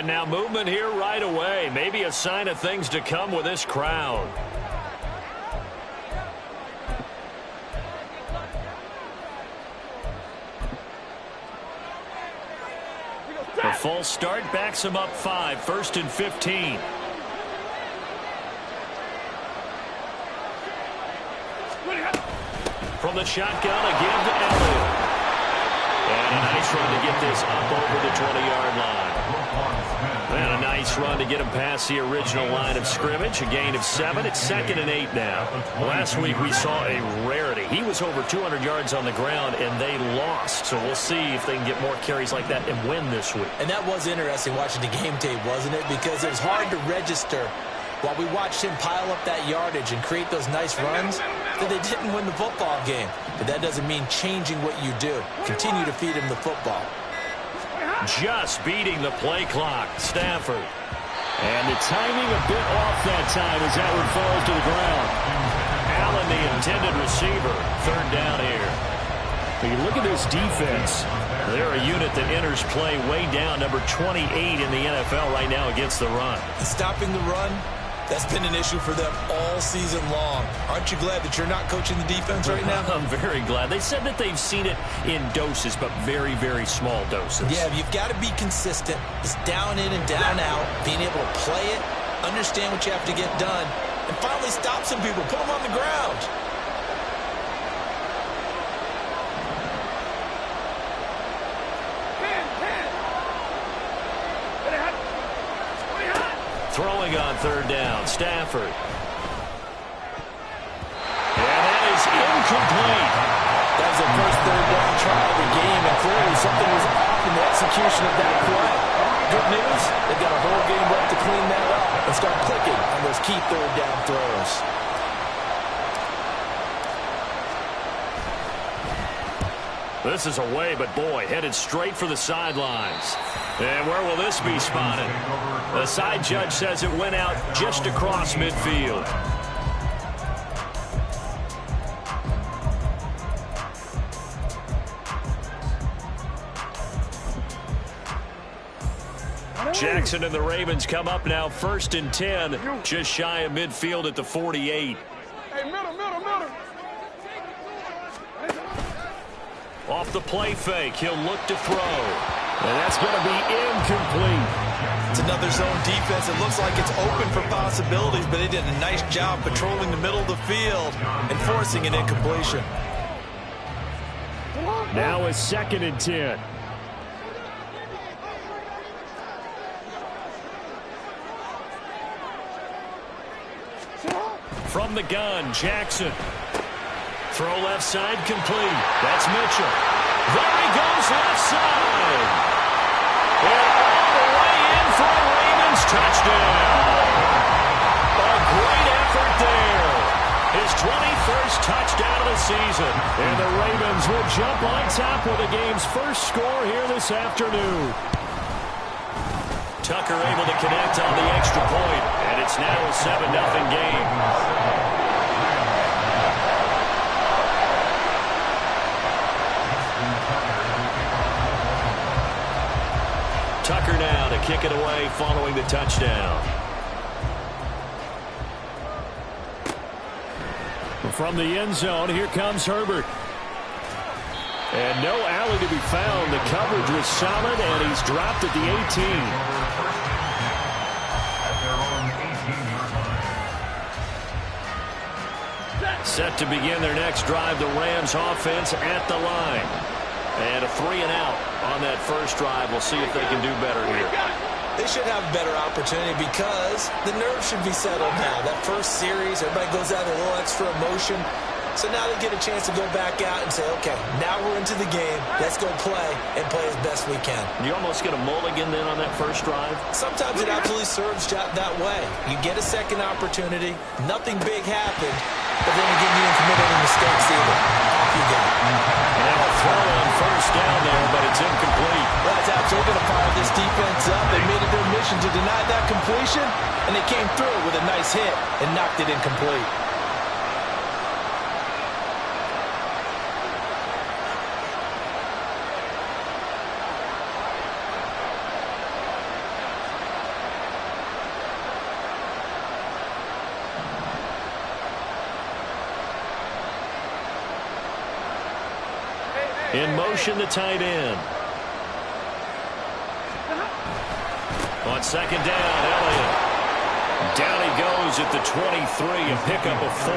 And now movement here right away. Maybe a sign of things to come with this crowd. A full start backs him up 5, 1st and 15. From the shotgun, a give to Elliott. And a nice run to get this up over the 20-yard line. And a nice run to get him past the original line of scrimmage. A gain of 7. It's 2nd and 8 now. Last week we saw a rarity. He was over 200 yards on the ground, and they lost. So we'll see if they can get more carries like that and win this week. And that was interesting watching the game tape, wasn't it? Because it was hard to register while we watched him pile up that yardage and create those nice runs that they didn't win the football game. But that doesn't mean changing what you do. Continue to feed him the football. Just beating the play clock. Stafford. And the timing a bit off that time as that one falls to the ground. Allen, the intended receiver. 3rd down here. When you look at this defense, they're a unit that enters play way down, number 28 in the NFL right now against the run. Stopping the run, that's been an issue for them all season long. Aren't you glad that you're not coaching the defense right now? I'm very glad. They said that they've seen it in doses, but very, very small doses. Yeah, you've got to be consistent. It's down in and down out, being able to play it, understand what you have to get done, and finally stop some people, put them on the ground. Throwing on 3rd down, Stafford. And that is incomplete. That was the first 3rd down try of the game, and clearly something was off in the execution of that play. Good news, they've got a whole game left to clean that up and start clicking on those key 3rd down throws. This is away, but boy, headed straight for the sidelines. And where will this be spotted? The side judge says it went out just across midfield. Jackson and the Ravens come up now 1st and 10, just shy of midfield at the 48. Hey, middle. Off the play fake, he'll look to throw. And that's going to be incomplete. It's another zone defense. It looks like it's open for possibilities, but they did a nice job patrolling the middle of the field and forcing an incompletion. Now it's 2nd and 10. From the gun, Jackson. Throw left side complete. That's Mitchell. There he goes left side. And all the way in for a Ravens touchdown. A great effort there. His 21st touchdown of the season. And the Ravens will jump on top with the game's first score here this afternoon. Tucker able to connect on the extra point. And it's now a 7-0 game. Tucker now to kick it away following the touchdown. From the end zone, here comes Herbert. And no alley to be found. The coverage was solid, and he's dropped at the 18. Set to begin their next drive, the Rams offense at the line. And a 3-and-out on that first drive. We'll see if they can do better here. They should have a better opportunity because the nerves should be settled now. That first series, everybody goes out with a little extra emotion. So now they get a chance to go back out and say, okay, now we're into the game. Let's go play and play as best we can. You almost get a mulligan then on that first drive? Sometimes it absolutely serves that way. You get a second opportunity. Nothing big happened. But then again, you didn't commit any mistakes either. Off you go. And a throw on first down there, but it's incomplete. Well, that's absolutely going to fire this defense up. They made it their mission to deny that completion, and they came through with a nice hit and knocked it incomplete. In motion, the tight end. On second down, Elliott. Down he goes at the 23, a pickup of 4.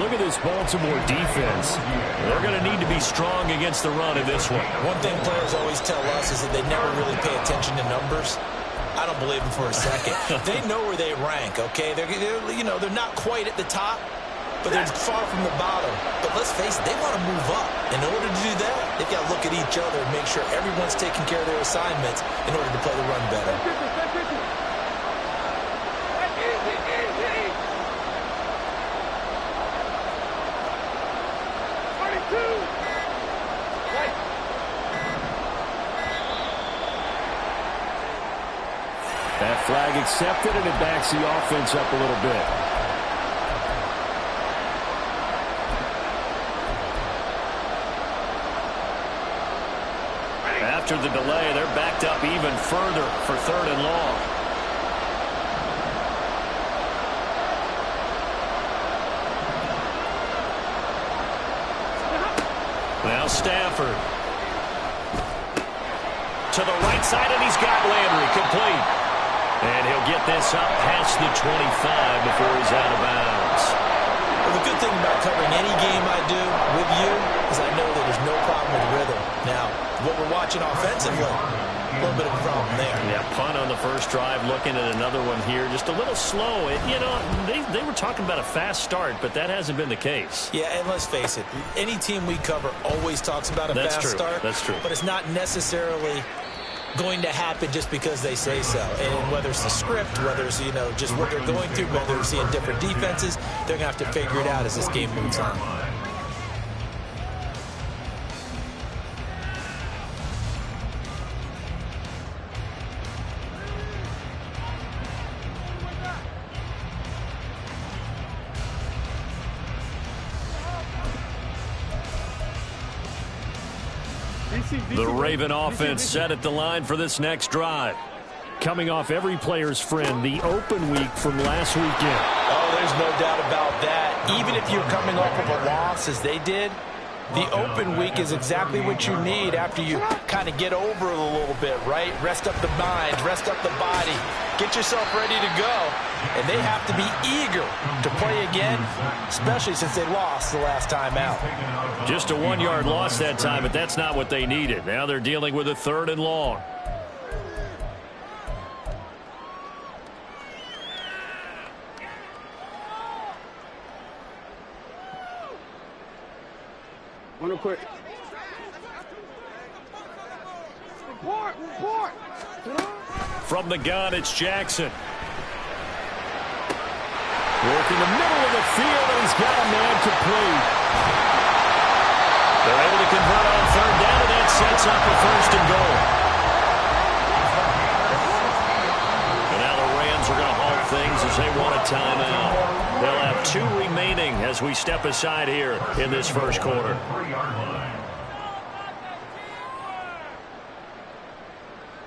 Look at this Baltimore defense. They're going to need to be strong against the run in this one. One thing players always tell us is that they never really pay attention to numbers. I don't believe them for a second. They know where they rank, okay? They're not quite at the top, but they're far from the bottom. But let's face it, they want to move up. In order to do that, they've got to look at each other and make sure everyone's taking care of their assignments in order to play the run better. That flag accepted, and it backs the offense up a little bit. After the delay, they're backed up even further for 3rd and long. Now Stafford. To the right side, and he's got Landry complete. And he'll get this up past the 25 before he's out of bounds. Well, the good thing about covering any game I do with you is I know that there's no problem with rhythm. Now, what we're watching offensively, a little bit of a problem there. Yeah, punt on the first drive, looking at another one here. Just a little slow. They were talking about a fast start, but that hasn't been the case. Yeah, and let's face it, any team we cover always talks about a fast start. That's true. But it's not necessarily going to happen just because they say so. And whether it's the script, whether it's, just what they're going through, whether they're seeing different defenses, they're going to have to figure it out as this game moves on. The Raven offense set at the line for this next drive. Coming off every player's friend, the open week from last weekend. Oh, there's no doubt about that. Even if you're coming off of a loss as they did, the open week is exactly what you need after you kind of get over it a little bit, right? Rest up the mind, rest up the body, get yourself ready to go. And they have to be eager to play again, especially since they lost the last time out. Just a 1-yard loss that time, but that's not what they needed. Now they're dealing with a 3rd and long. Real quick. Report. From the gun, it's Jackson. Working the middle of the field, and he's got a man complete. They're able to convert on 3rd down, and that sets up a 1st and goal. And now the Rams are going to halt things as they want a timeout. They'll have 2 remaining as we step aside here in this first quarter.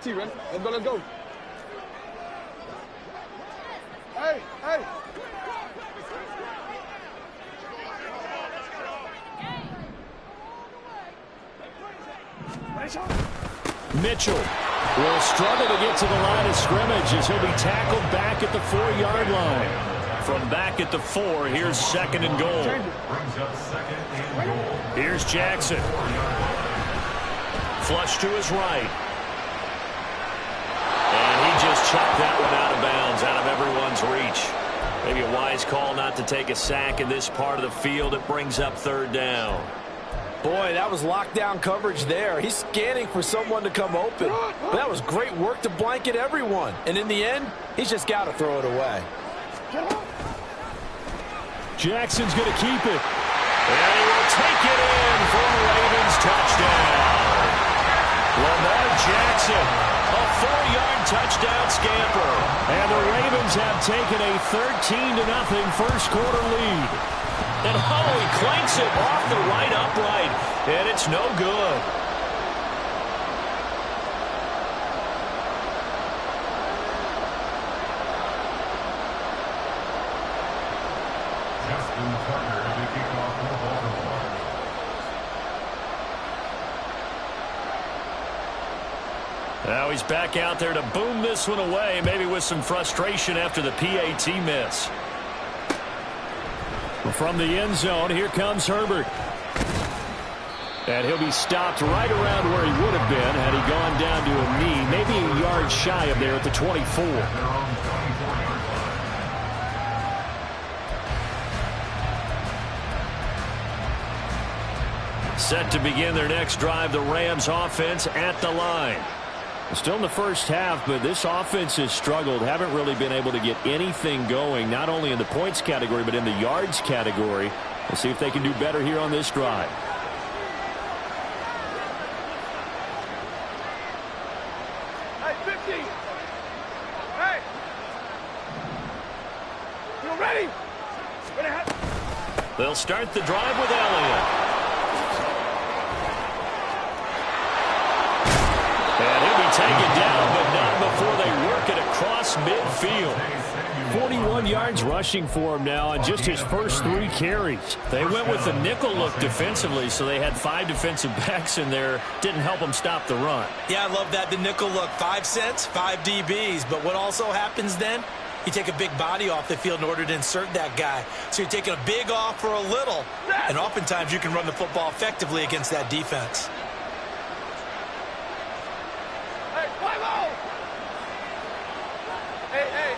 T, ready? Let's go. Hey. Mitchell will struggle to get to the line of scrimmage as he'll be tackled back at the 4-yard line. From back at the 4, here's 2nd and goal. Here's Jackson. Flush to his right. And he just chucked that one out of bounds, out of everyone's reach. Maybe a wise call not to take a sack in this part of the field. It brings up 3rd down. Boy, that was lockdown coverage there. He's scanning for someone to come open. But that was great work to blanket everyone. And in the end, he's just got to throw it away. Jackson's going to keep it. And he will take it in for a Ravens touchdown. Lamar Jackson, a 4-yard touchdown scamper. And the Ravens have taken a 13-0 first quarter lead. And he clanks it off the right upright, and it's no good. Now he's back out there to boom this one away, maybe with some frustration after the PAT miss. From the end zone, here comes Herbert. And he'll be stopped right around where he would have been had he gone down to a knee, maybe a yard shy of there at the 24. Set to begin their next drive, the Rams offense at the line. Still in the first half, but this offense has struggled. Haven't really been able to get anything going, not only in the points category, but in the yards category. We'll see if they can do better here on this drive. Hey, 50. Hey. You ready? They'll start the drive with Elliott. And he'll be taken down, but not before they work it across midfield. 41 yards rushing for him now on just his first 3 carries. They went with the nickel look defensively, so they had 5 defensive backs in there. Didn't help them stop the run. Yeah, I love that, the nickel look. 5 cents, 5 DBs. But what also happens then? You take a big body off the field in order to insert that guy. So you're taking a big off for a little. And oftentimes you can run the football effectively against that defense.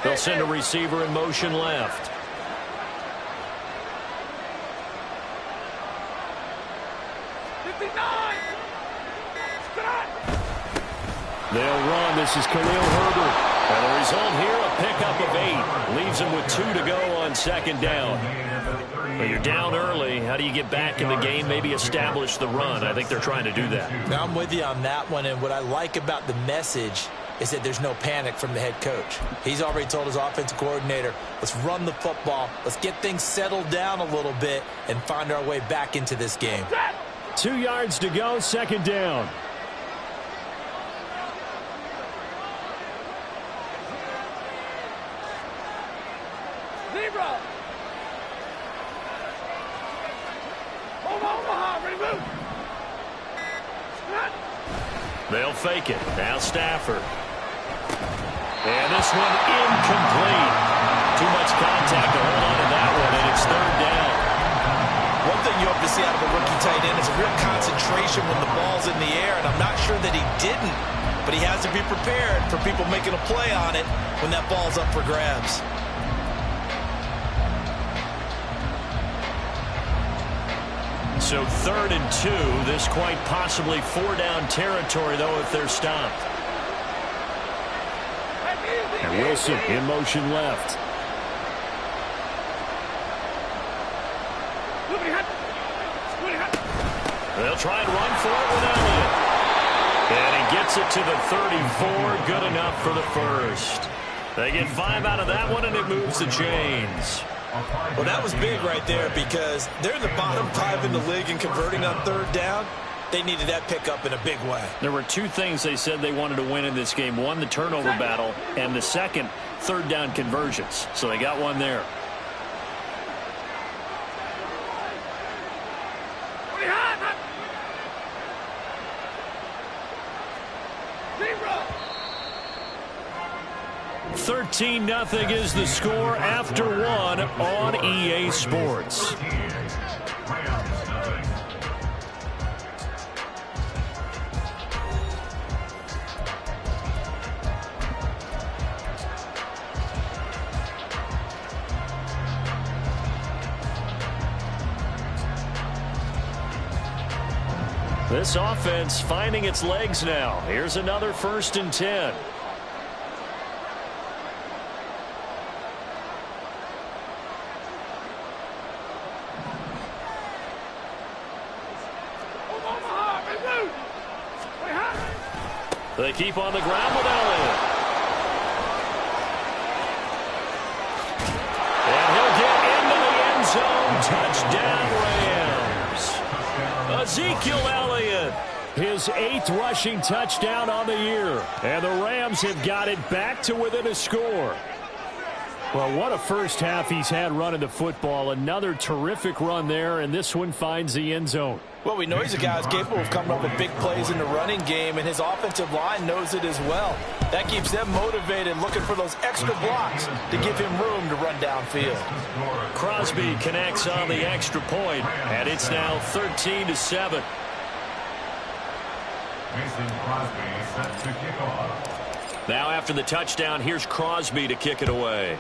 They'll send a receiver in motion left. They'll run. This is Khalil Herbert. And the result here, a pickup of 8. Leaves him with 2 to go on second down. But you're down early. How do you get back in the game, maybe establish the run? I think they're trying to do that. Now I'm with you on that one, and what I like about the message is that there's no panic from the head coach. He's already told his offensive coordinator, let's run the football, let's get things settled down a little bit and find our way back into this game. 2 yards to go, second down. Zebra! Omaha, ready to move! They'll fake it. Now Stafford. And this one incomplete. Too much contact to hold on to that one, and it's third down. One thing you hope to see out of a rookie tight end is a real concentration when the ball's in the air, and I'm not sure that he didn't, but he has to be prepared for people making a play on it when that ball's up for grabs. So 3rd and 2. This quite possibly 4-down territory, though, if they're stopped. And Wilson in motion left. They'll try and run for it with Elliott. And he gets it to the 34. Good enough for the first. They get 5 out of that one, and it moves the chains. Well, that was big right there because they're in the bottom 5 in the league in converting on 3rd down. They needed that pickup in a big way. There were 2 things they said they wanted to win in this game. One, the turnover battle, and the second, 3rd down conversions. So they got one there. Zebra! 13-0 is the score after 1 on EA Sports. This offense finding its legs now. Here's another 1st and 10. They keep on the ground with Elliott. And he'll get into the end zone. Touchdown, Rams. Ezekiel Elliott, his 8th rushing touchdown on the year. And the Rams have got it back to within a score. Well, what a first half he's had running the football. Another terrific run there, and this one finds the end zone. Well, we know he's a guy who's capable of coming up with big plays in the running game, and his offensive line knows it as well. That keeps them motivated, looking for those extra blocks to give him room to run downfield. Crosby connects on the extra point, and it's now 13-7. Now after the touchdown, here's Crosby to kick it away.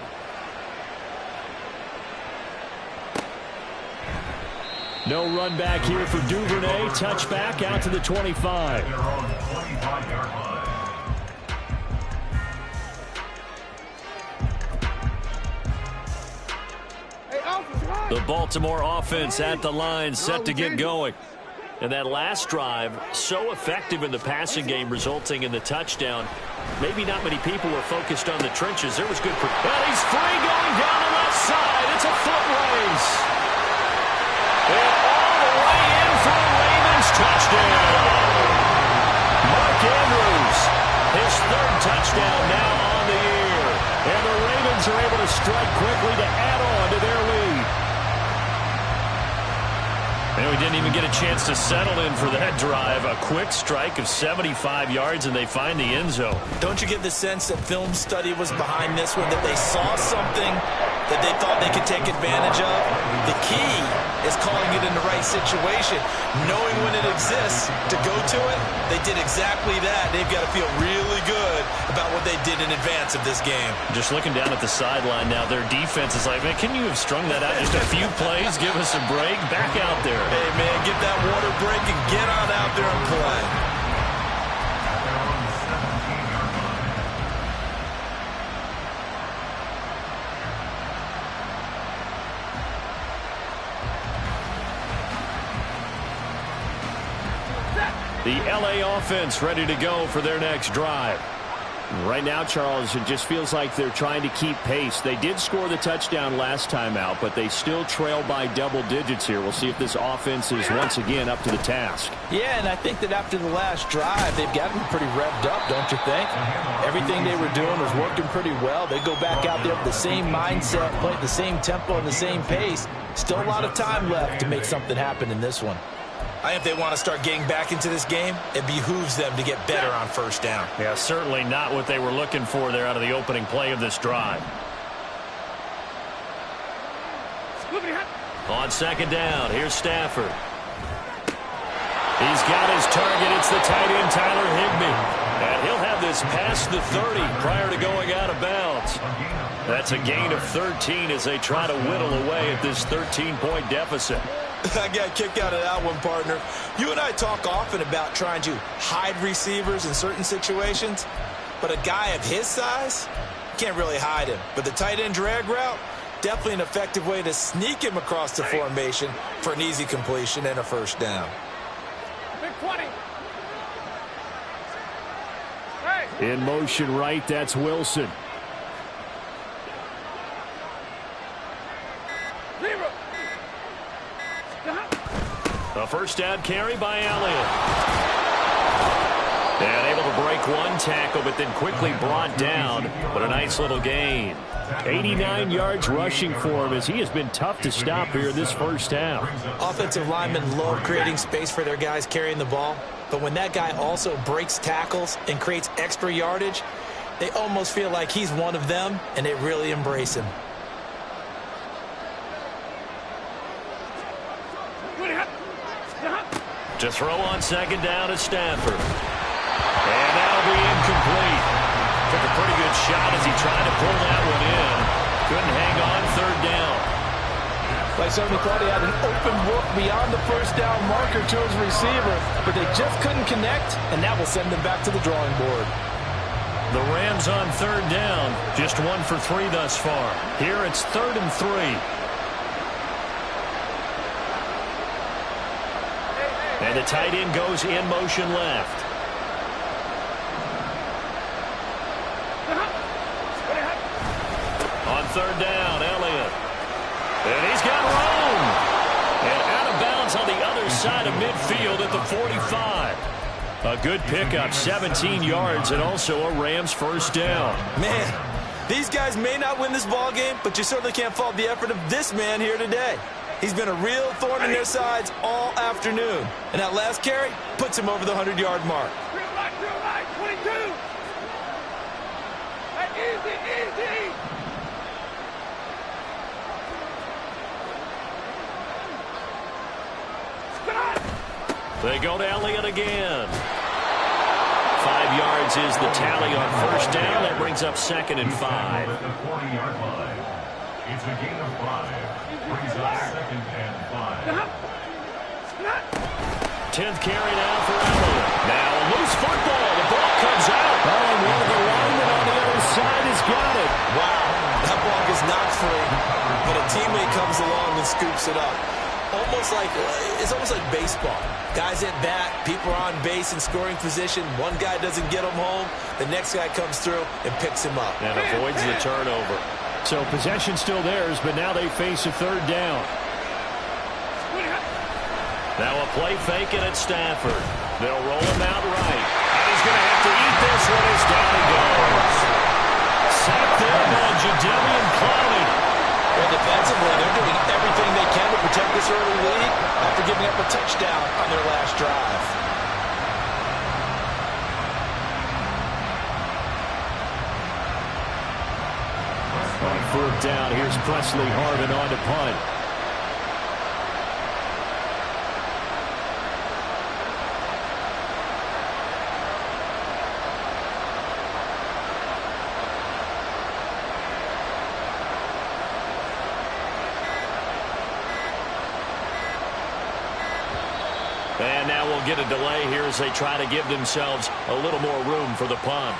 No run back here for Duvernay. Touchback out to the 25. The Baltimore offense at the line, set to get going. And that last drive, so effective in the passing game, resulting in the touchdown. Maybe not many people were focused on the trenches. There was good. Well, he's free going down the left side. It's a foot race. And all the way in for the Ravens touchdown. Mark Andrews, his third touchdown now on the year. And the Ravens are able to strike quickly to add on to their lead. And we didn't even get a chance to settle in for that drive. A quick strike of 75 yards, and they find the end zone. Don't you get the sense that film study was behind this one, that they saw something that they thought they could take advantage of? The key is calling it in the right situation, knowing when it exists to go to it. They did exactly that. They've got to feel really good about what they did in advance of this game. Just looking down at the sideline now, their defense is like, man, can you have strung that out just a few plays? Give us a break. Back out there. Hey, man, get that water break and get on out there and play. The LA offense ready to go for their next drive. Right now, Charles, it just feels like they're trying to keep pace. They did score the touchdown last time out, but they still trail by double digits here. We'll see if this offense is once again up to the task. Yeah, and I think that after the last drive, they've gotten pretty revved up, don't you think? Everything they were doing was working pretty well. They go back out there with the same mindset, play at the same tempo and the same pace. Still a lot of time left to make something happen in this one. I think if they want to start getting back into this game, it behooves them to get better on first down. Yeah, certainly not what they were looking for there out of the opening play of this drive. On second down, here's Stafford. He's got his target. It's the tight end, Tyler Higbee. And he'll have this past the 30 prior to going out of bounds. That's a gain of 13 as they try to whittle away at this 13-point deficit. I got a kick out of that one, partner. You and I talk often about trying to hide receivers in certain situations, but a guy of his size, can't really hide him. But the tight end drag route, definitely an effective way to sneak him across the formation for an easy completion and a first down. Big 20. In motion right, that's Wilson. A first down carry by Elliott. And able to break one tackle, but then quickly brought down. But a nice little gain. 89 yards rushing for him as he has been tough to stop here this first half. Offensive linemen love creating space for their guys carrying the ball. But when that guy also breaks tackles and creates extra yardage, they almost feel like he's one of them, and they really embrace him. To throw on second down is Stafford. And that'll be incomplete. Took a pretty good shot as he tried to pull that one in. Couldn't hang on third down. They certainly thought he had an open look beyond the first down marker to his receiver, but they just couldn't connect, and that will send them back to the drawing board. The Rams on third down. Just 1 for 3 thus far. Here it's 3rd and 3. And the tight end goes in motion left. On third down, Elliott. And he's got room. And out of bounds on the other side of midfield at the 45. A good pickup, 17 yards, and also a Rams first down. Man, These guys may not win this ball game, but you certainly can't fault the effort of this man here today. He's been a real thorn in their sides all afternoon. And that last carry puts him over the 100-yard mark. Drill right, 22. Easy, easy. They go to Elliott again. 5 yards is the tally on first down. That brings up 2nd and 5. At the 40-yard line. It's a gain of 5. Brings up 2nd and 5. 10th carry now for Elliott. Now a loose football. The ball comes out. Oh, and one of the linemen on the other side has got it. Wow, that ball is not free, but a teammate comes along and scoops it up. It's almost like baseball. Guys at bat, people are on base in scoring position. One guy doesn't get him home. The next guy comes through and picks him up. And avoids the turnover. So possession still theirs, but now they face a 3rd down. Now a play fake it at Stafford. They'll roll him out right. And he's going to have to eat this one as down he goes. Sacked there by Jadeveon Clowney. Well, defensively, they're doing everything they can to protect this early lead after giving up a touchdown on their last drive. On 4th down, here's Presley Harvin on to punt. And now we'll get a delay here as they try to give themselves a little more room for the punt.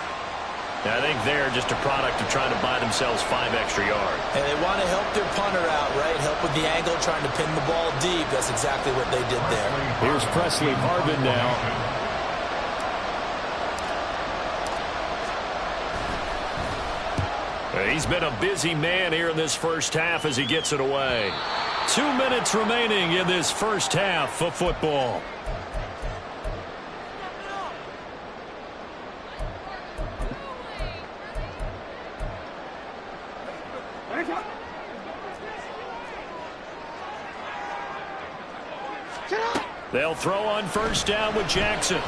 I think they're just a product of trying to buy themselves 5 extra yards. And they want to help their punter out, right? Help with the angle, trying to pin the ball deep. That's exactly what they did there. Here's Presley Harvin now. He's been a busy man here in this first half as he gets it away. 2 minutes remaining in this first half of football. They'll throw on first down with Jackson. And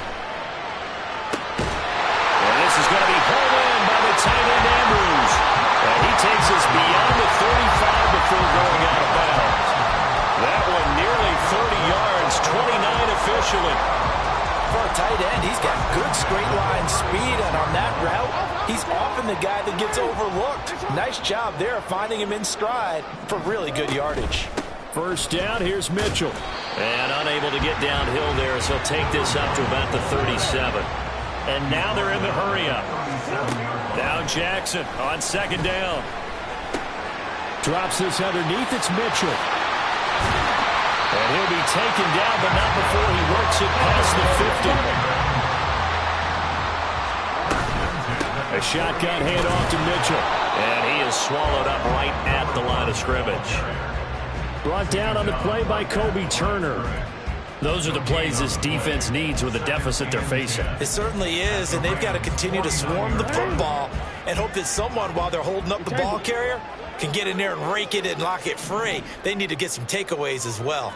this is going to be pulled in by the tight end Andrews. And he takes us beyond the 35 before going out of bounds. That one nearly 30 yards, 29 officially. For a tight end, he's got good straight line speed, and on that route, he's often the guy that gets overlooked. Nice job there finding him in stride for really good yardage. First down, here's Mitchell. And unable to get downhill there, so he'll take this up to about the 37. And now they're in the hurry-up. Now Jackson on 2nd down. Drops this underneath, it's Mitchell. And he'll be taken down, but not before he works it past the 50. A shotgun handoff to Mitchell. And he is swallowed up right at the line of scrimmage. Brought down on the play by Kobe Turner. Those are the plays this defense needs with the deficit they're facing. It certainly is, and they've got to continue to swarm the football and hope that someone, while they're holding up the ball carrier, can get in there and rake it and lock it free. They need to get some takeaways as well.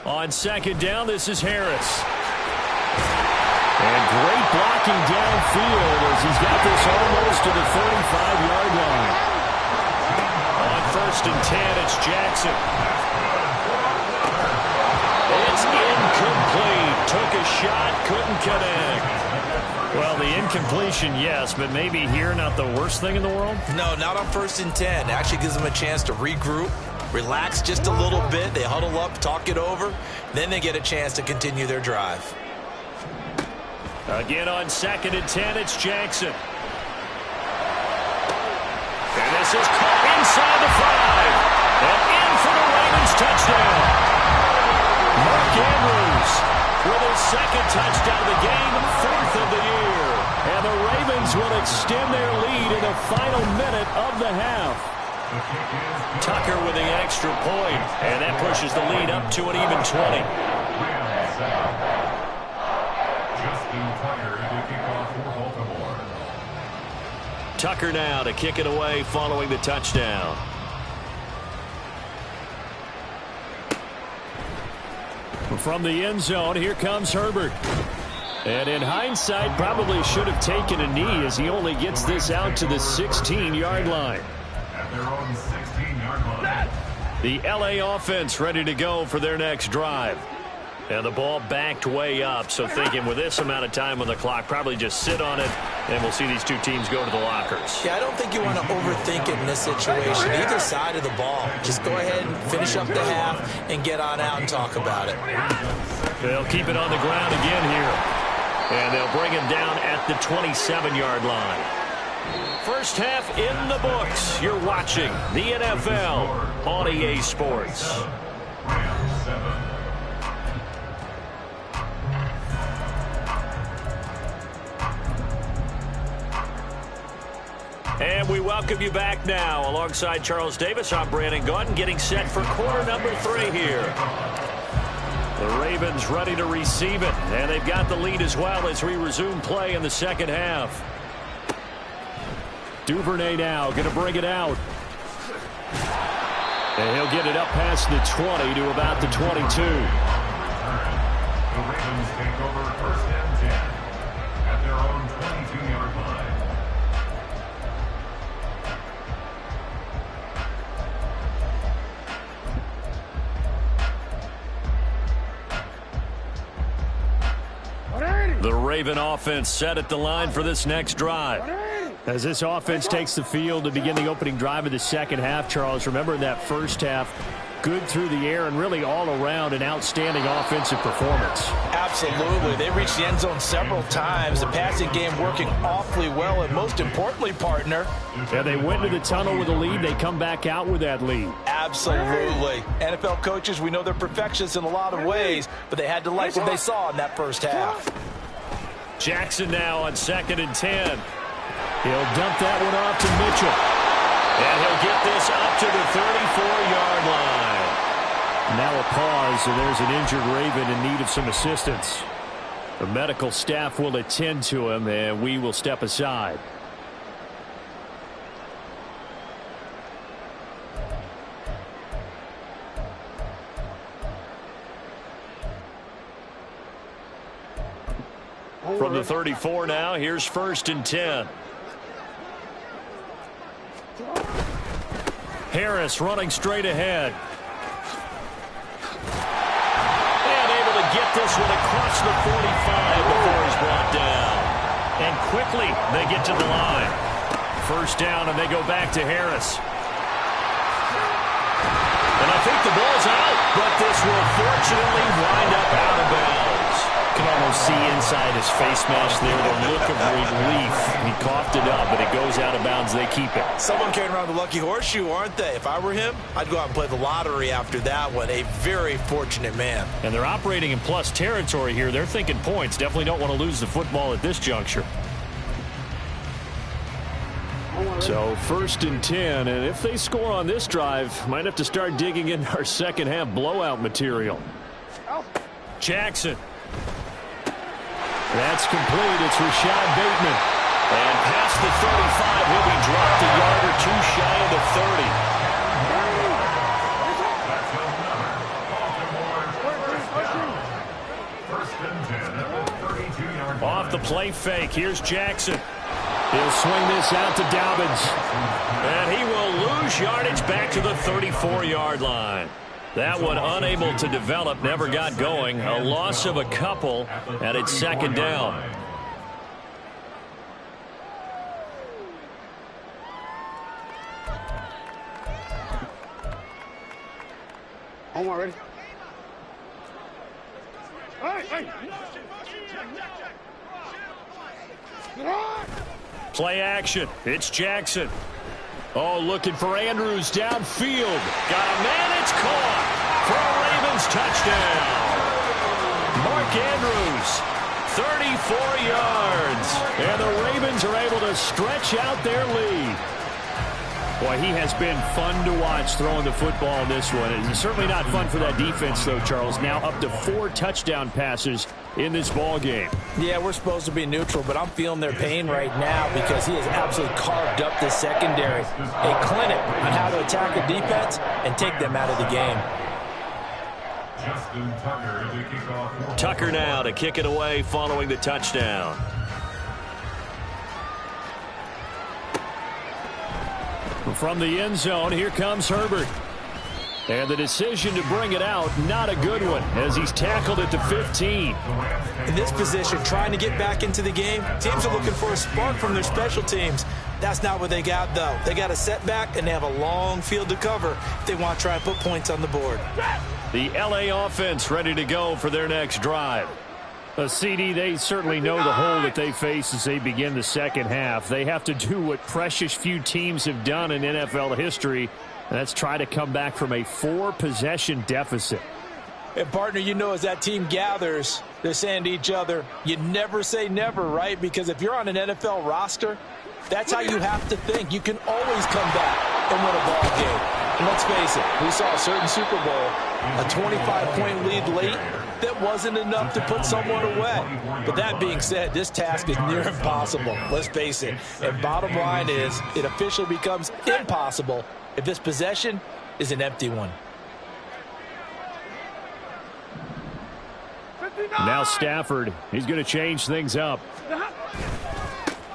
On 2nd down, this is Harris. And great blocking downfield as he's got this almost to the 35-yard line. On 1st and 10, it's Jackson. It's incomplete. Took a shot, couldn't connect. Well, the incompletion, yes, but maybe here not the worst thing in the world? No, not on 1st and 10. Actually gives them a chance to regroup, relax just a little bit. They huddle up, talk it over. Then they get a chance to continue their drive. Again on 2nd and 10, it's Jackson. And this is caught inside the 5. And in for the Ravens touchdown. Mark Andrews with his 2nd touchdown of the game, 4th of the year. And the Ravens will extend their lead in the final minute of the half. Tucker with the extra point, and that pushes the lead up to an even 20. Tucker now to kick it away following the touchdown. From the end zone, here comes Herbert. And in hindsight, probably should have taken a knee as he only gets this out to the 16-yard line. At their own 16-yard line. The LA offense ready to go for their next drive. And the ball backed way up, so thinking with this amount of time on the clock, probably just sit on it, and we'll see these two teams go to the lockers. Yeah, I don't think you want to overthink it in this situation. Either side of the ball. Just go ahead and finish up the half and get on out and talk about it. They'll keep it on the ground again here. And they'll bring him down at the 27-yard line. First half in the books. You're watching the NFL on EA Sports. And we welcome you back now. Alongside Charles Davis, I'm Brandon Gaudin, getting set for quarter number 3 here. The Ravens ready to receive it, and they've got the lead as well as we resume play in the second half. Duvernay now going to bring it out. And he'll get it up past the 20 to about the 22. The Ravens take over first and 10 at their own 22-yard line. The Raven offense set at the line for this next drive. As this offense takes the field to begin the opening drive of the second half, Charles, remember in that first half, good through the air and really all around an outstanding offensive performance. Absolutely. They reached the end zone several times. The passing game working awfully well, and most importantly, partner. Yeah, they went to the tunnel with a lead. They come back out with that lead. Absolutely. NFL coaches, we know they're perfectionists in a lot of ways, but they had to like what they saw in that first half. Jackson now on 2nd and 10. He'll dump that one off to Mitchell. And he'll get this up to the 34-yard line. Now a pause, so there's an injured Raven in need of some assistance. The medical staff will attend to him, and we will step aside. From the 34 now, here's 1st and 10. Harris running straight ahead. And able to get this one across the 45 before he's brought down. And quickly they get to the line. First down, and they go back to Harris. And I think the ball's out, but this will fortunately wind up out of bounds. You can almost see inside his face mask there the look of relief. He coughed it up, but it goes out of bounds. They keep it. Someone carrying around the lucky horseshoe, aren't they? If I were him, I'd go out and play the lottery after that one. A very fortunate man. And they're operating in plus territory here. They're thinking points. Definitely don't want to lose the football at this juncture. So 1st and 10, and if they score on this drive, might have to start digging in our second half blowout material. Jackson. That's complete. It's Rashad Bateman. And past the 35, he'll be dropped a yard or two shy of the 30. Off the play fake, here's Jackson. He'll swing this out to Dobbins. And he will lose yardage back to the 34-yard line. That one unable to develop, never got going. A loss of a couple, and it's 2nd down. Omar, ready? Hey! Play action. It's Jackson. Oh, looking for Andrews downfield. Got a man. It's caught for a Ravens touchdown. Mark Andrews, 34 yards. And the Ravens are able to stretch out their lead. Boy, he has been fun to watch throwing the football in this one. It's certainly not fun for that defense, though, Charles. Now up to 4 touchdown passes in this ball game. Yeah, we're supposed to be neutral, but I'm feeling their pain right now because he has absolutely carved up the secondary. A clinic on how to attack a defense and take them out of the game. Tucker now to kick it away following the touchdown. From the end zone, here comes Herbert. And the decision to bring it out, not a good one, as he's tackled at the 15. In this position, trying to get back into the game, teams are looking for a spark from their special teams. That's not what they got, though. They got a setback, and they have a long field to cover if they want to try and put points on the board. The LA offense ready to go for their next drive. CD, they certainly know the hole that they face as they begin the second half. They have to do what precious few teams have done in NFL history. That's try to come back from a 4-possession deficit. And, partner, you know as that team gathers, they're saying to each other, you never say never, right? Because if you're on an NFL roster, that's how you have to think. You can always come back and win a ball game. And let's face it, we saw a certain Super Bowl, a 25-point lead late, that wasn't enough to put someone away. But that being said, this task is near impossible. Let's face it. And bottom line is, it officially becomes impossible if this possession is an empty one. Now Stafford, he's going to change things up.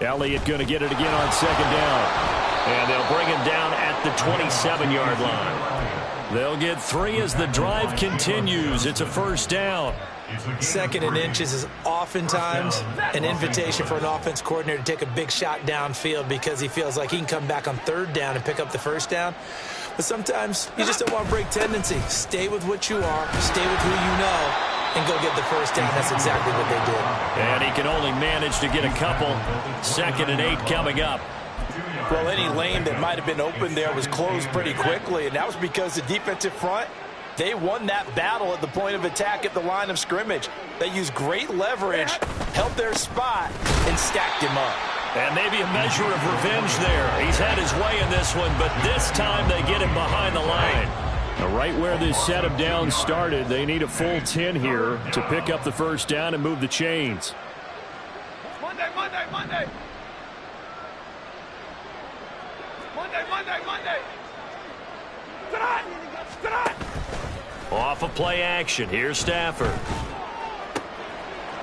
Elliott going to get it again on second down. And they'll bring him down at the 27-yard line. They'll get 3 as the drive continues. It's a first down. Second and inches is oftentimes an invitation for an offense coordinator to take a big shot downfield because he feels like he can come back on third down and pick up the first down. But sometimes you just don't want to break tendency. Stay with what you are, stay with who you know, and go get the first down. That's exactly what they did. And he can only manage to get a couple. 2nd and 8 coming up. Well, any lane that might have been open there was closed pretty quickly, and that was because the defensive front, they won that battle at the point of attack at the line of scrimmage. They used great leverage, held their spot, and stacked him up. And maybe a measure of revenge there. He's had his way in this one, but this time they get him behind the line. Now, right where this set of downs started, they need a full 10 here to pick up the first down and move the chains. Monday. Off of play action. Here's Stafford.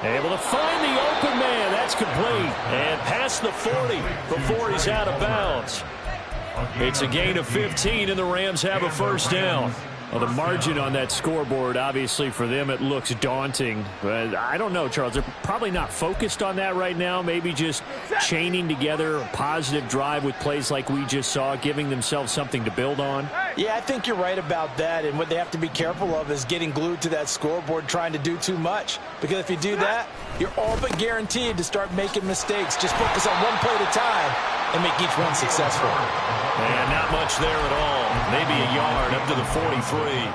Able to find the open man. That's complete. And past the 40 before he's out of bounds. It's a gain of 15, and the Rams have a first down. Well, the margin on that scoreboard, obviously, for them, it looks daunting. But I don't know, Charles. They're probably not focused on that right now. Maybe just chaining together a positive drive with plays like we just saw, giving themselves something to build on. Yeah, I think you're right about that. And what they have to be careful of is getting glued to that scoreboard trying to do too much. Because if you do that, you're all but guaranteed to start making mistakes. Just focus on one play at a time and make each one successful. And not much there at all. Maybe a yard up to the 43.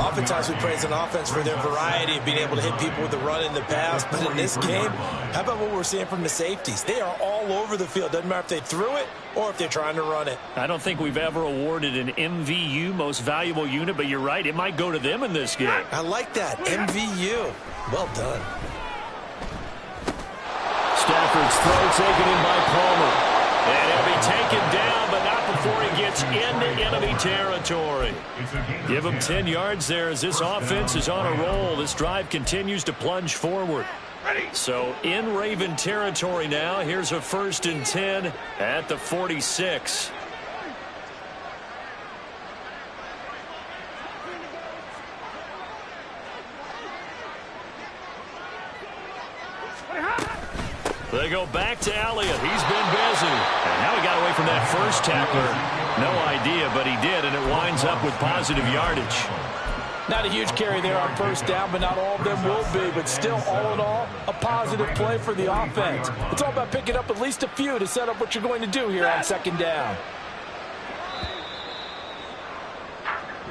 Oftentimes we praise an offense for their variety of being able to hit people with the run in the pass. But in this game, how about what we're seeing from the safeties? They are all over the field. Doesn't matter if they threw it or if they're trying to run it. I don't think we've ever awarded an MVU, most valuable unit, but you're right. It might go to them in this game. I like that. MVU. Well done. Stafford's throw taken in by Palmer. And he'll be taken down, but not before he gets into enemy territory. Give him 10 yards there as this offense is on a roll. This drive continues to plunge forward. So in Raven territory now, here's a 1st and 10 at the 46. They go back to Elliott. He's been busy. And now he got away from that first tackler. No idea, but he did, and it winds up with positive yardage. Not a huge carry there on first down, but not all of them will be. But still, all in all, a positive play for the offense. It's all about picking up at least a few to set up what you're going to do here on second down.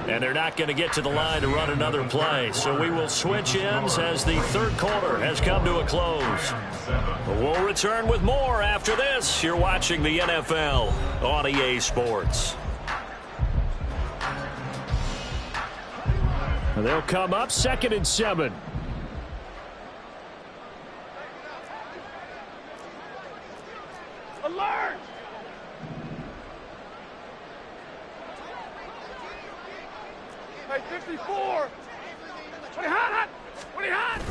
And they're not going to get to the line to run another play. So we will switch ends as the third quarter has come to a close. We'll return with more after this. You're watching the NFL on EA Sports. They'll come up 2nd and 7. Hey, 54. What are you hot?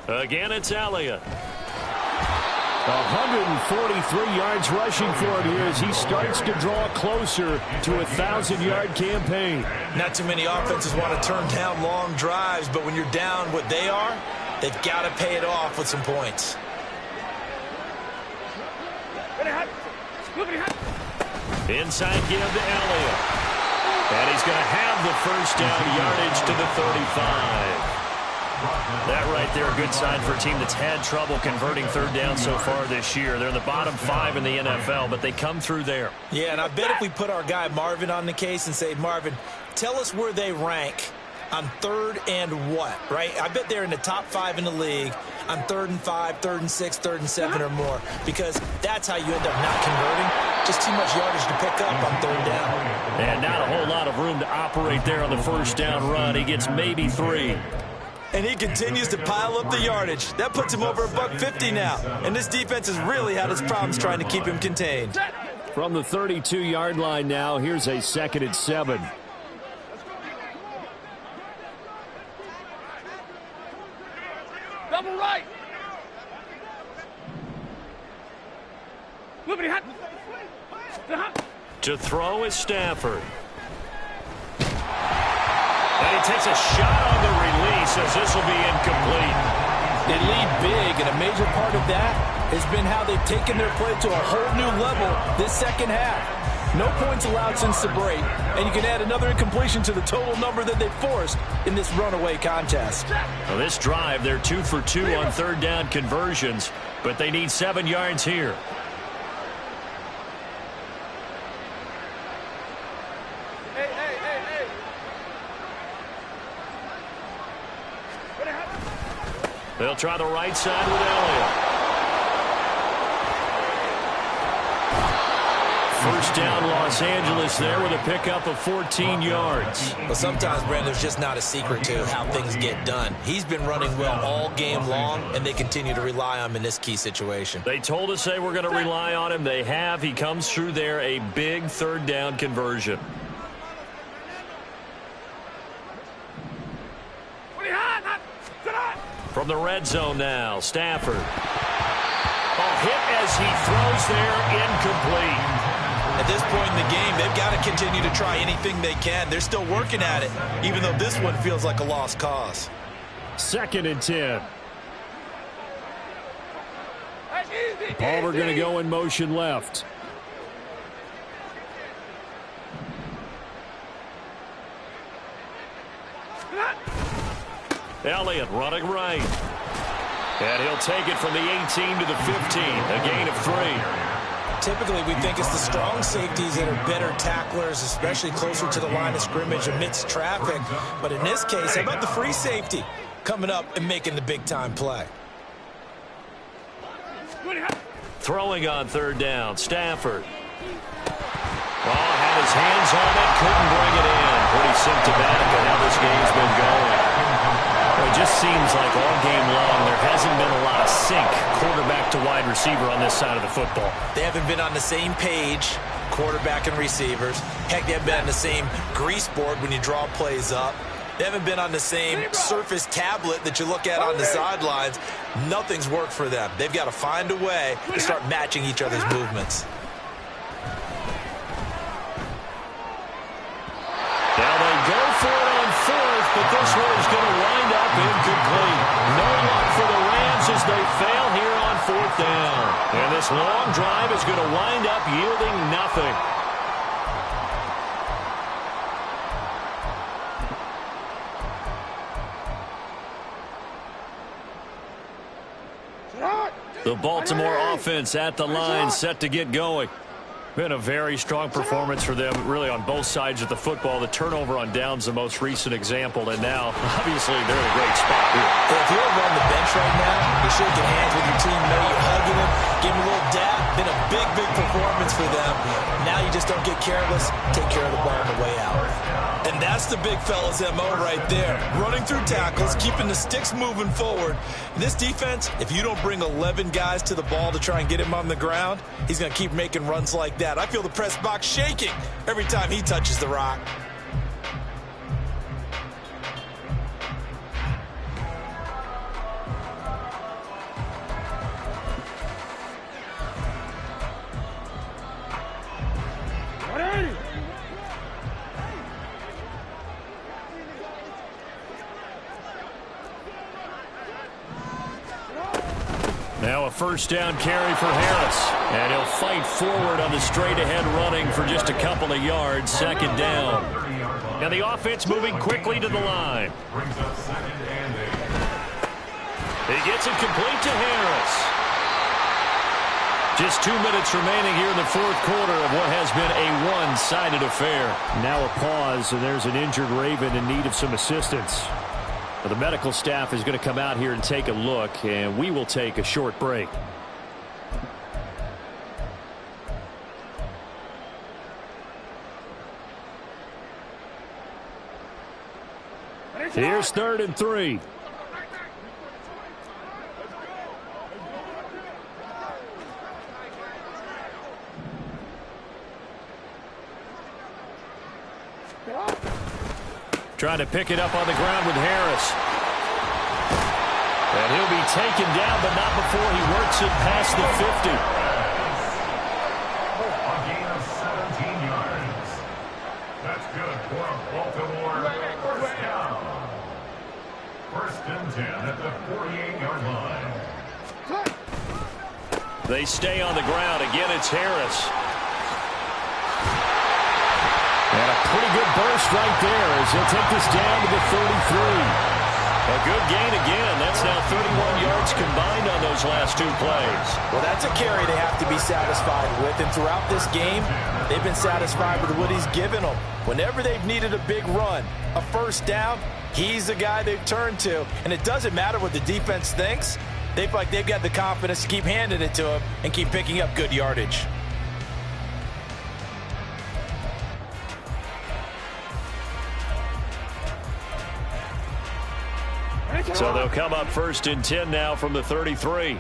Again, it's Elliott. 143 yards rushing for him here as he starts to draw closer to a 1,000-yard campaign. Not too many offenses want to turn down long drives, but when you're down what they are, they've got to pay it off with some points. Inside give to Elliott. And he's going to have the first down, yardage to the 35. That right there, a good sign for a team that's had trouble converting third down so far this year. They're in the bottom 5 in the NFL, but they come through there. Yeah, and I bet if we put our guy Marvin on the case and say, Marvin, tell us where they rank on third and what, right? I bet they're in the top 5 in the league on 3rd and 5, 3rd and 6, 3rd and 7 or more, because that's how you end up not converting. Just too much yardage to pick up on third down. And not a whole lot of room to operate there on the first down run. He gets maybe 3. And he continues to pile up the yardage. That puts him over $150 now. And this defense has really had its problems trying to keep him contained. From the 32-yard line now, here's a 2nd and 7. Double right. To throw is Stafford. And he takes a shot on the release as this will be incomplete. They lead big, and a major part of that has been how they've taken their play to a whole new level this second half. No points allowed since the break, and you can add another incompletion to the total number that they forced in this runaway contest. Well, this drive, they're 2 for 2 on third down conversions, but they need 7 yards here. They'll try the right side with Elliott. First down, Los Angeles there with a pickup of 14 yards. Well, sometimes, Brandon, there's just not a secret to how things get done. He's been running well all game long, and they continue to rely on him in this key situation. They told us they were going to rely on him. They have. He comes through there, a big third down conversion. From the red zone now, Stafford. Hit as he throws there, incomplete. At this point in the game, they've got to continue to try anything they can. They're still working at it, even though this one feels like a lost cause. 2nd and 10. Palmer going to go in motion left. Elliott running right. And he'll take it from the 18 to the 15. A gain of 3. Typically, we think it's the strong safeties that are better tacklers, especially closer to the line of scrimmage amidst traffic. But in this case, how about the free safety coming up and making the big-time play? Throwing on third down, Stafford. Had his hands on it, couldn't bring it in. Pretty symptomatic of how this game's been going. It just seems like all game long there hasn't been a lot of sync quarterback to wide receiver on this side of the football. They haven't been on the same page, quarterback and receivers. Heck, they haven't been on the same grease board when you draw plays up. They haven't been on the same Surface tablet that you look at on the sidelines. Nothing's worked for them. They've got to find a way to start matching each other's movements. Now they go for it on 4th, but this one is going to wind up incomplete. No luck for the Rams as they fail here on 4th down. And this long drive is going to wind up yielding nothing. The Baltimore offense at the line, set to get going. Been a very strong performance for them, really, on both sides of the football. The turnover on downs, the most recent example, and now, obviously, they're in a great spot here. Hey, if you're over on the bench right now, you're shaking hands with your teammate, you're hugging them, giving a little dab. Been a big, big performance for them. Now you just don't get careless. Take care of the ball on the way out. And that's the big fella's MO right there. Running through tackles, keeping the sticks moving forward. This defense, if you don't bring 11 guys to the ball to try and get him on the ground, he's going to keep making runs like that. I feel the press box shaking every time he touches the rock. first down carry for Harris. And he'll fight forward on the straight-ahead running for just a couple of yards. Second down. Now the offense moving quickly to the line. He gets it complete to Harris. Just 2 minutes remaining here in the fourth quarter of what has been a one-sided affair. Now a pause, and there's an injured Raven in need of some assistance. The medical staff is going to come out here and take a look, and we will take a short break. Here's 3rd and 3. Trying to pick it up on the ground with Harris. And he'll be taken down, but not before he works it past the 50. A gain of 17 yards. That's good for a Baltimore first down. 1st and 10 at the 48-yard line. They stay on the ground. Again, it's Harris. And a pretty good burst right there as he'll take this down to the 33. A good gain again. That's now 31 yards combined on those last 2 plays. Well, that's a carry they have to be satisfied with. And throughout this game, they've been satisfied with what he's given them. Whenever they've needed a big run, a first down, he's the guy they've turned to. And it doesn't matter what the defense thinks. They feel like they've got the confidence to keep handing it to him and keep picking up good yardage. So they'll come up 1st and 10 now from the 33.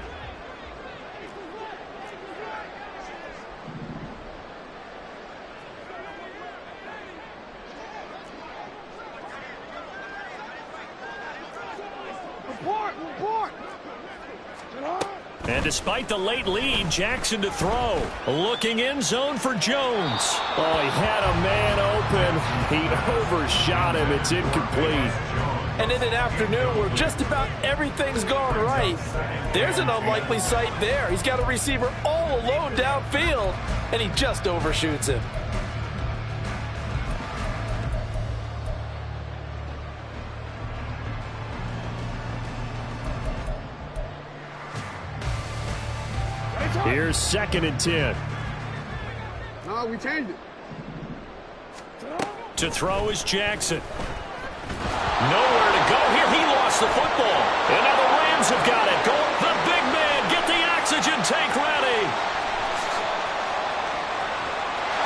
And despite the late lead, Jackson to throw. Looking end zone for Jones. Oh, he had a man open. He overshot him. It's incomplete. And in an afternoon where just about everything's gone right, there's an unlikely sight there. He's got a receiver all alone downfield, and he just overshoots him. Here's 2nd and 10. No, we changed it. To throw is Jackson. Nowhere to go here. He lost the football. And now the Rams have got it. Go. The big man. Get the oxygen tank ready.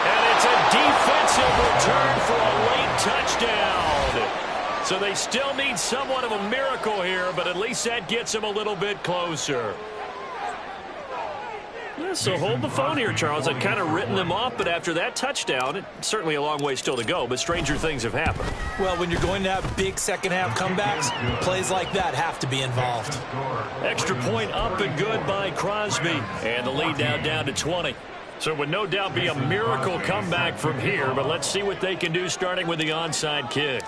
And it's a defensive return for a late touchdown. So they still need somewhat of a miracle here, but at least that gets them a little bit closer. So hold the phone here, Charles. I've kind of written them off, but after that touchdown, it's certainly a long way still to go, but stranger things have happened. Well, when you're going to have big second-half comebacks, plays like that have to be involved. Extra point up and good by Crosby. And the lead now down to 20. So it would no doubt be a miracle comeback from here, but let's see what they can do starting with the onside kick.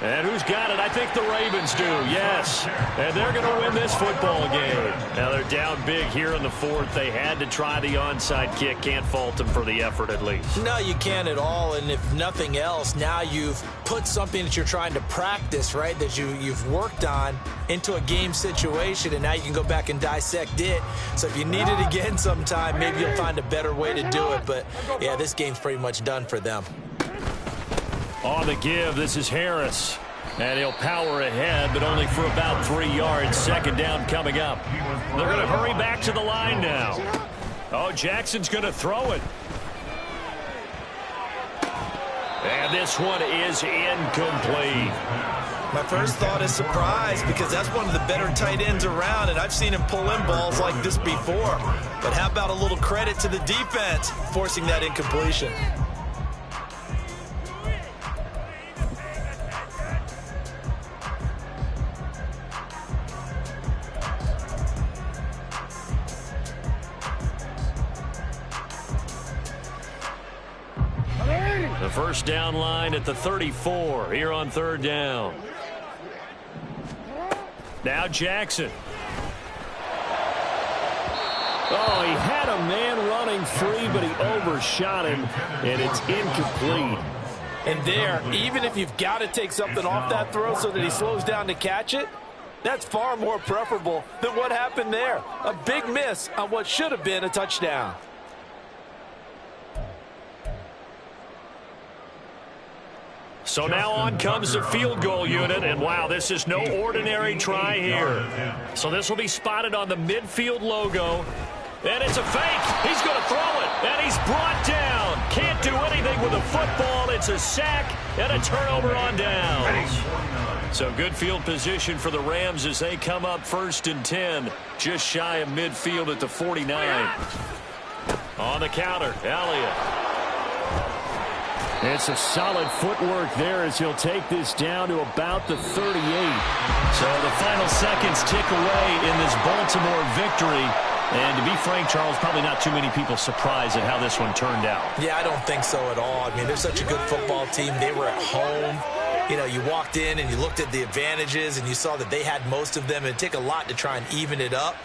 And who's got it? I think the Ravens do, yes. And they're going to win this football game. Now they're down big here in the 4th. They had to try the onside kick. Can't fault them for the effort at least. No, you can't at all. And if nothing else, now you've put something that you're trying to practice, right, that you've worked on into a game situation, and now you can go back and dissect it. So if you need it again sometime, maybe you'll find a better way to do it. But, yeah, this game's pretty much done for them. On the give, this is Harris. And he'll power ahead, but only for about 3 yards. Second down coming up. They're going to hurry back to the line now. Oh, Jackson's going to throw it. And this one is incomplete. My first thought is surprise, because that's one of the better tight ends around, and I've seen him pull in balls like this before. But how about a little credit to the defense forcing that incompletion? The first down line at the 34 here on 3rd down. Now Jackson. Oh, he had a man running free, but he overshot him, and it's incomplete. And there, even if you've got to take something off that throw so that he slows down to catch it, that's far more preferable than what happened there. A big miss on what should have been a touchdown. So now on comes the field goal unit, and wow, this is no ordinary try here. So this will be spotted on the midfield logo, and it's a fake. He's going to throw it, and he's brought down. Can't do anything with the football. It's a sack and a turnover on downs. So good field position for the Rams as they come up 1st and 10, just shy of midfield at the 49. On the counter, Elliott. It's a solid footwork there as he'll take this down to about the 38. So the final seconds tick away in this Baltimore victory. And to be frank, Charles, probably not too many people surprised at how this one turned out. Yeah, I don't think so at all. I mean, they're such a good football team. They were at home. You know, you walked in and you looked at the advantages and you saw that they had most of them. It'd take a lot to try and even it up.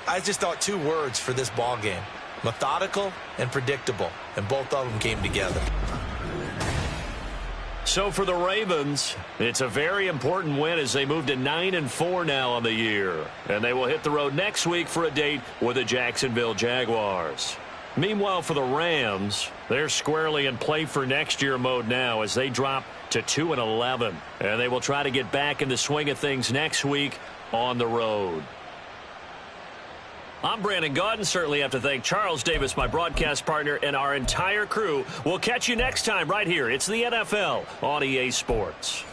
I just thought 2 words for this ball game: methodical and predictable. And both of them came together. So for the Ravens, it's a very important win as they move to 9-4 now on the year. And they will hit the road next week for a date with the Jacksonville Jaguars. Meanwhile, for the Rams, they're squarely in play for next year mode now as they drop to 2-11. And they will try to get back in the swing of things next week on the road. I'm Brandon Gaudin. Certainly have to thank Charles Davis, my broadcast partner, and our entire crew. We'll catch you next time right here. It's the NFL on EA Sports.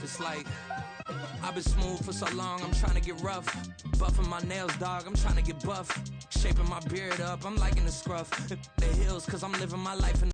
It's like I've been smooth for so long, I'm trying to get rough. Buffing my nails, dog, I'm trying to get buff. Shaping my beard up, I'm liking the scruff. The hills, cause I'm living my life in